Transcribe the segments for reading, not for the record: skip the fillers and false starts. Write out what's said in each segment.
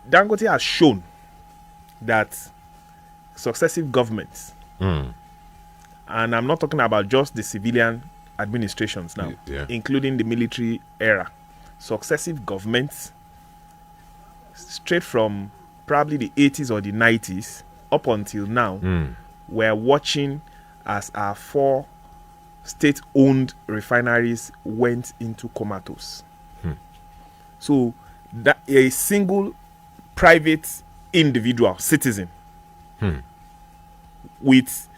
Dangote has shown that successive governments, and I'm not talking about just the civilian administrations now, including the military era, successive governments, straight from probably the 80s or the 90s up until now, we're watching as our 4 state-owned refineries went into comatose. So that a single private individual citizen with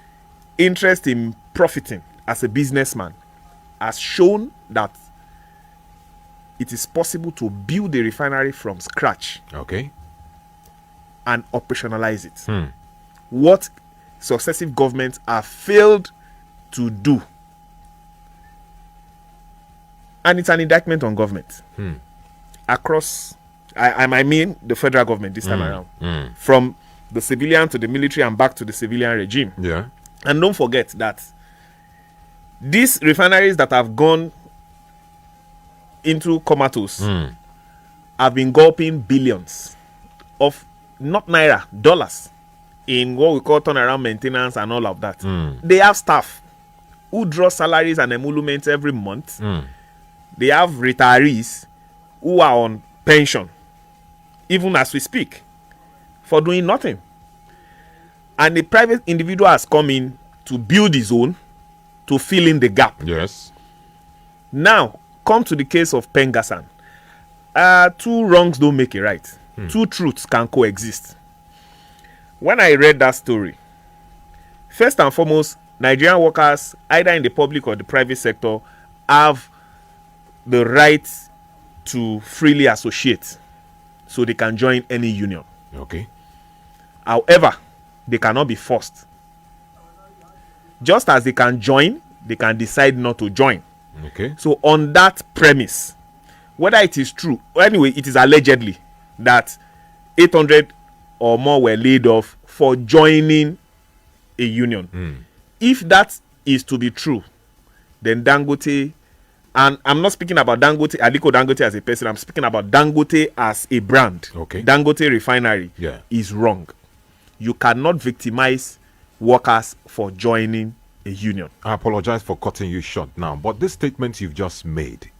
interest in profiting as a businessman has shown that it is possible to build a refinery from scratch, and operationalize it. What successive governments have failed to do, and it's an indictment on government across. I mean the federal government this time around, from the civilian to the military and back to the civilian regime. And don't forget that these refineries that have gone into comatose have been gulping billions of, not naira, dollars, in what we call turnaround maintenance and all of that. They have staff who draw salaries and emoluments every month. They have retirees who are on pension, even as we speak, for doing nothing. And a private individual has come in to build his own, to fill in the gap. Now, come to the case of PENGASSAN. 2 wrongs don't make it right. 2 truths can coexist. When I read that story, first and foremost, Nigerian workers, either in the public or the private sector, have the right to freely associate, so they can join any union. However, they cannot be forced. Just as they can join, they can decide not to join. So on that premise, whether it is true, anyway, it is allegedly that 800 or more were laid off for joining a union. If that is to be true, then Dangote, and I'm not speaking about Dangote, Aliko Dangote as a person, I'm speaking about Dangote as a brand. Dangote Refinery is wrong. You cannot victimize workers for joining a union. I apologize for cutting you short now, but this statement you've just made,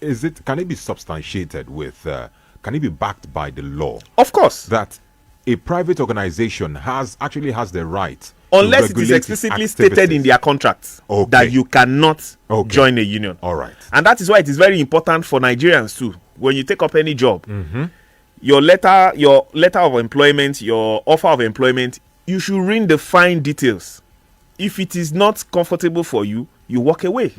can it be substantiated with, can it be backed by the law? Of course. That a private organization actually has the right, unless it is explicitly stated in their contracts, that you cannot join a union. And that is why it is very important for Nigerians too. When you take up any job, your letter of employment, your offer of employment, you should read the fine details. If it is not comfortable for you, you walk away.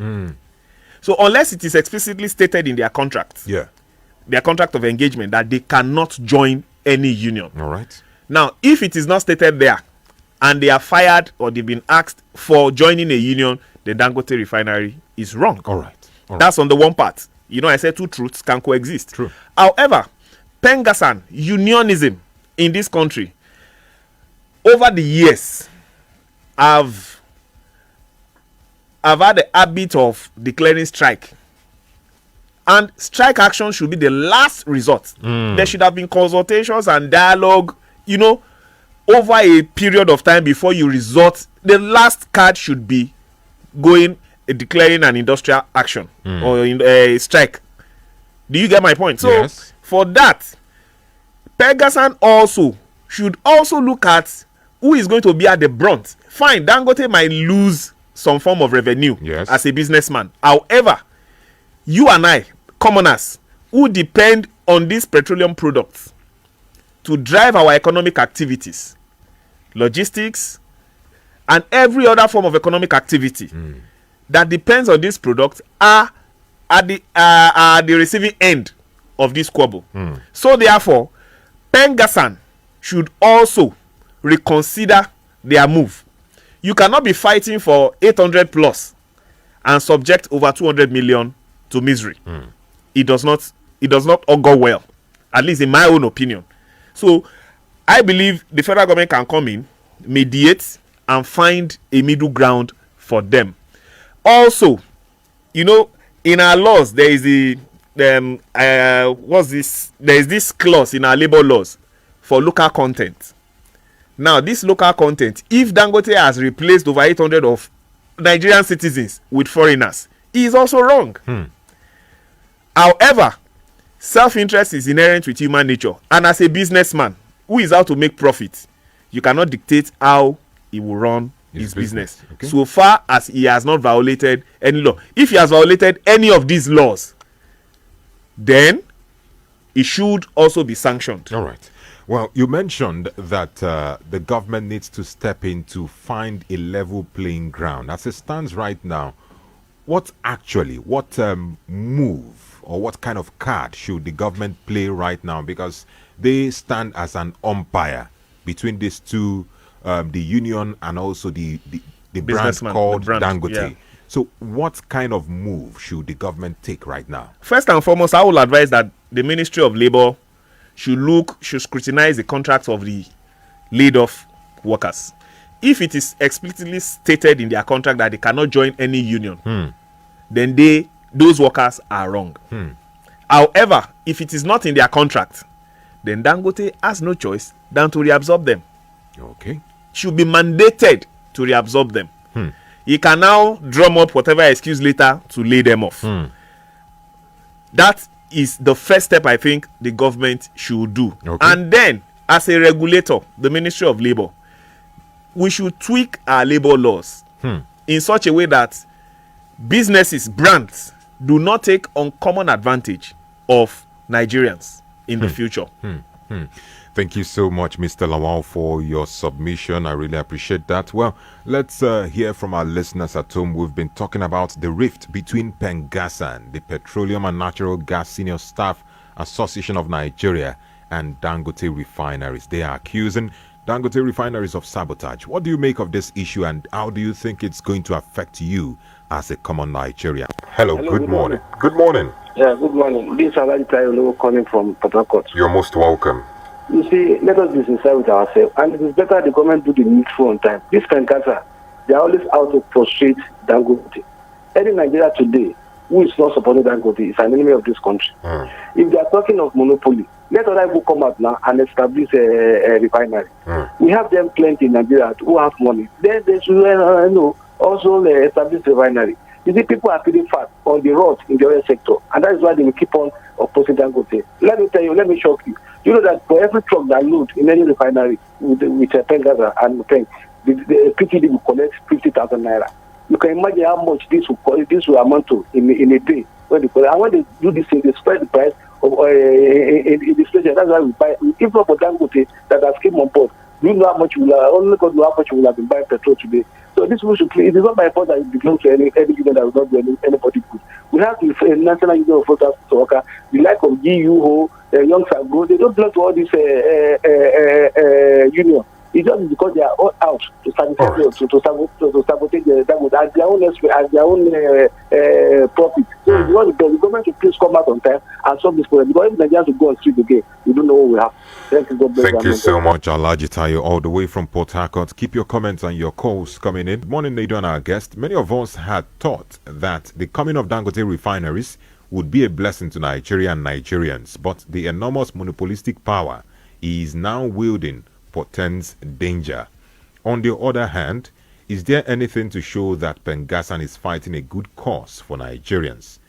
So unless it is explicitly stated in their contract, their contract of engagement, that they cannot join any union. Now, if it is not stated there, and they are fired or they've been asked for joining a union, the Dangote Refinery is wrong. That's on the one part. You know, I said 2 truths can coexist. However, PENGASSAN, unionism in this country, over the years, I've had the habit of declaring strike. And strike action should be the last resort. There should have been consultations and dialogue, you know, over a period of time before you resort. The last card should be declaring an industrial action or a strike. Do you get my point? So for that, PENGASSAN also should also look at who is going to be at the brunt. Fine, Dangote might lose some form of revenue as a businessman. However, you and I, commoners, who depend on these petroleum products to drive our economic activities, logistics, and every other form of economic activity that depends on this product, are at the receiving end of this squabble. So therefore, PENGASSAN should also reconsider their move. You cannot be fighting for 800 plus and subject over 200 million to misery. It does not augur well, at least in my own opinion. So I believe the federal government can come in, mediate, and find a middle ground for them. Also, you know, in our laws, there is there is this clause in our labor laws for local content. Now, this local content, if Dangote has replaced over 800 of Nigerian citizens with foreigners, he is also wrong. However, self-interest is inherent with human nature, and as a businessman who is out to make profit, you cannot dictate how he will run his business. Okay. So far as he has not violated any law. If he has violated any of these laws, then he should also be sanctioned. All right. Well, you mentioned that the government needs to step in to find a level playing ground. As it stands right now, what move or what kind of card should the government play right now? Because they stand as an umpire between these two, the union and also the brand called Dangote. Yeah. So what kind of move should the government take right now? First and foremost, I will advise that the Ministry of Labour should scrutinize the contracts of the laid off workers. If it is explicitly stated in their contract that they cannot join any union, then those workers are wrong. However, if it is not in their contract, then Dangote has no choice than to reabsorb them. Okay. Should be mandated to reabsorb them. He can now drum up whatever excuse later to lay them off. That is the first step I think the government should do. Okay. And then, as a regulator, the Ministry of Labour, we should tweak our labor laws in such a way that businesses, brands, do not take uncommon advantage of Nigerians in the future. Thank you so much, Mr. Lawal, for your submission. I really appreciate that. Well, let's hear from our listeners at home. We've been talking about the rift between PENGASSAN, the Petroleum and Natural Gas Senior Staff Association of Nigeria, and Dangote Refineries. They are accusing Dangote Refineries of sabotage. What do you make of this issue, and how do you think it's going to affect you as a common Nigerian? Hello, good morning. Good morning. Yeah, good morning. This is retaliatory calling from Port Harcourt. You're most welcome. You see, let us be sincere with ourselves, and it is better the government do the needful on time. This PENGASSAN, they are always out to frustrate Dangote. Any Nigeria today who is not supporting Dangote is an enemy of this country. If they are talking of monopoly, let other people come out now and establish a refinery. We have them plenty in Nigeria who have money. Then they should also establish a refinery. You see, people are feeling fat on the road in the oil sector, and that is why they will keep on opposing Dangote. Let me tell you, let me shock you. You know that for every truck that load in any refinery with PENGASSAN and PENG, the PTD will collect 50,000 naira. You can imagine how much this will amount to in a day. When they do this thing, they spread the price of in the station. That's why we buy. If not for Dangote that has came on board, you know how much only God know how much we will have been buying petrol today. So this should play. It is not my fault that it belongs to any union that will not do anybody good. We have the National Union of Road Workers, the like of GUO, Young Sango. They don't belong to all this union. It's just because they are all out to sabotage at their own profit. So we want the government to please come out on time and solve this problem. Because if Nigerians will go on street again, we don't know what we have. Thank you so much, Alhaji Tayo, all the way from Port Harcourt. Keep your comments and your calls coming in. Good morning, Nedu and our guest. Many of us had thought that the coming of Dangote refineries would be a blessing to Nigeria and Nigerians, but the enormous monopolistic power he is now wielding portends danger. On the other hand, is there anything to show that PENGASSAN is fighting a good cause for Nigerians?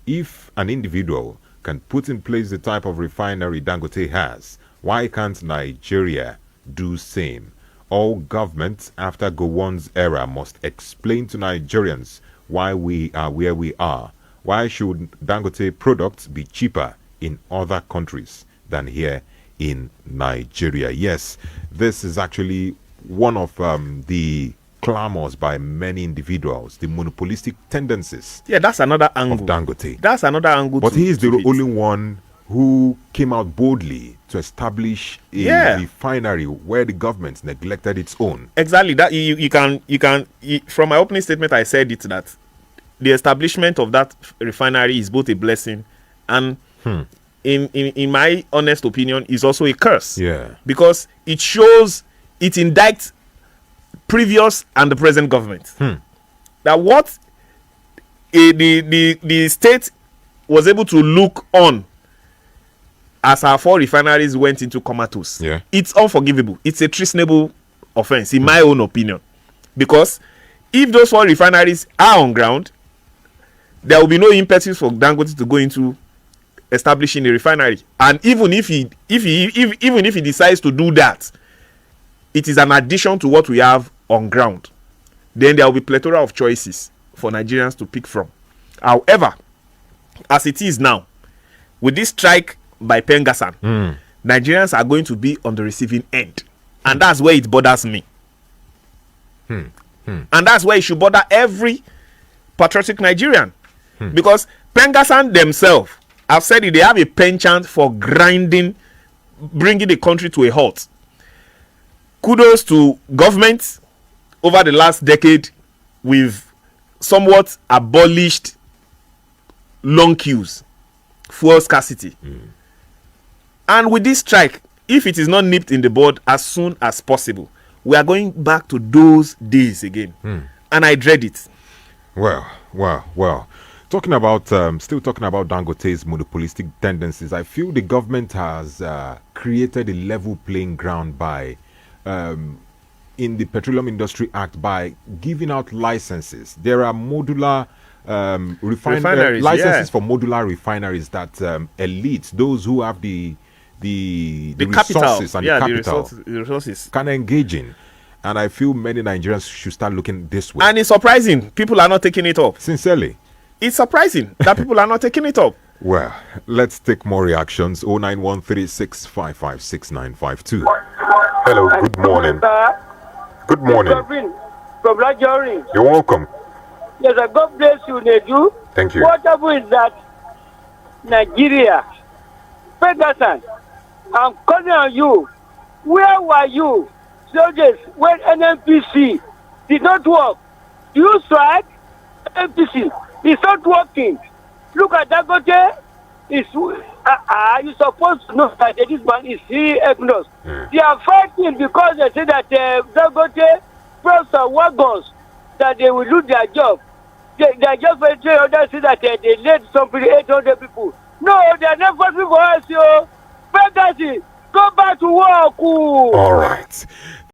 If an individual can put in place the type of refinery Dangote has, why can't Nigeria do same? All governments after Gowon's era must explain to Nigerians why we are where we are. Why should Dangote products be cheaper in other countries than here in Nigeria? Yes, this is actually one of the clamors by many individuals, the monopolistic tendencies. Yeah, that's another angle of Dangote. That's another angle. But he is the only one who came out boldly to establish a refinery where the government neglected its own. Exactly. That you can from my opening statement, I said it that the establishment of that refinery is both a blessing and in my honest opinion is also a curse. Yeah. Because it shows, it indicts previous and the present government that what the state was able to look on as our 4 refineries went into comatose. Yeah. It's unforgivable. It's a treasonable offense, in my own opinion. Because if those 4 refineries are on ground, there will be no impetus for Dangote to go into establishing a refinery. And even if he decides to do that, it is an addition to what we have on ground. Then there will be plethora of choices for Nigerians to pick from. However, as it is now, with this strike by PENGASSAN, Nigerians are going to be on the receiving end. And that's where it bothers me. And that's where it should bother every patriotic Nigerian. Because PENGASSAN themselves have said it, they have a penchant for bringing the country to a halt. Kudos to government. Over the last decade, we've somewhat abolished long queues, fuel scarcity. And with this strike, if it is not nipped in the bud as soon as possible, we are going back to those days again. And I dread it. Well. Talking about, still talking about Dangote's monopolistic tendencies, I feel the government has created a level playing ground by, in the Petroleum Industry Act, by giving out licenses. There are modular refineries, licenses for modular refineries that elites, those who have the resources capital, and the capital, the resources can engage in. And I feel many Nigerians should start looking this way. And it's surprising people are not taking it up. Sincerely. It's surprising that people are not taking it up. Well, let's take more reactions. 09136556952. Hello, good morning. Good morning. From Nigerian. You're welcome. Yes, God bless you, Nedu. Thank you. What happened is that Nigeria, PENGASSAN, I'm calling on you. Where were you, soldiers, when NNPC did not work? Do you strike? NNPC is not working. Look at Dangote. You're supposed to know that this man is ignorant. They are fighting because they say that Dangote brought some wagons that they will lose their job. They are just very clear. Others say that they let something 800 people. No, they are not fighting for us, yo. Fantasy, go back to work. All right.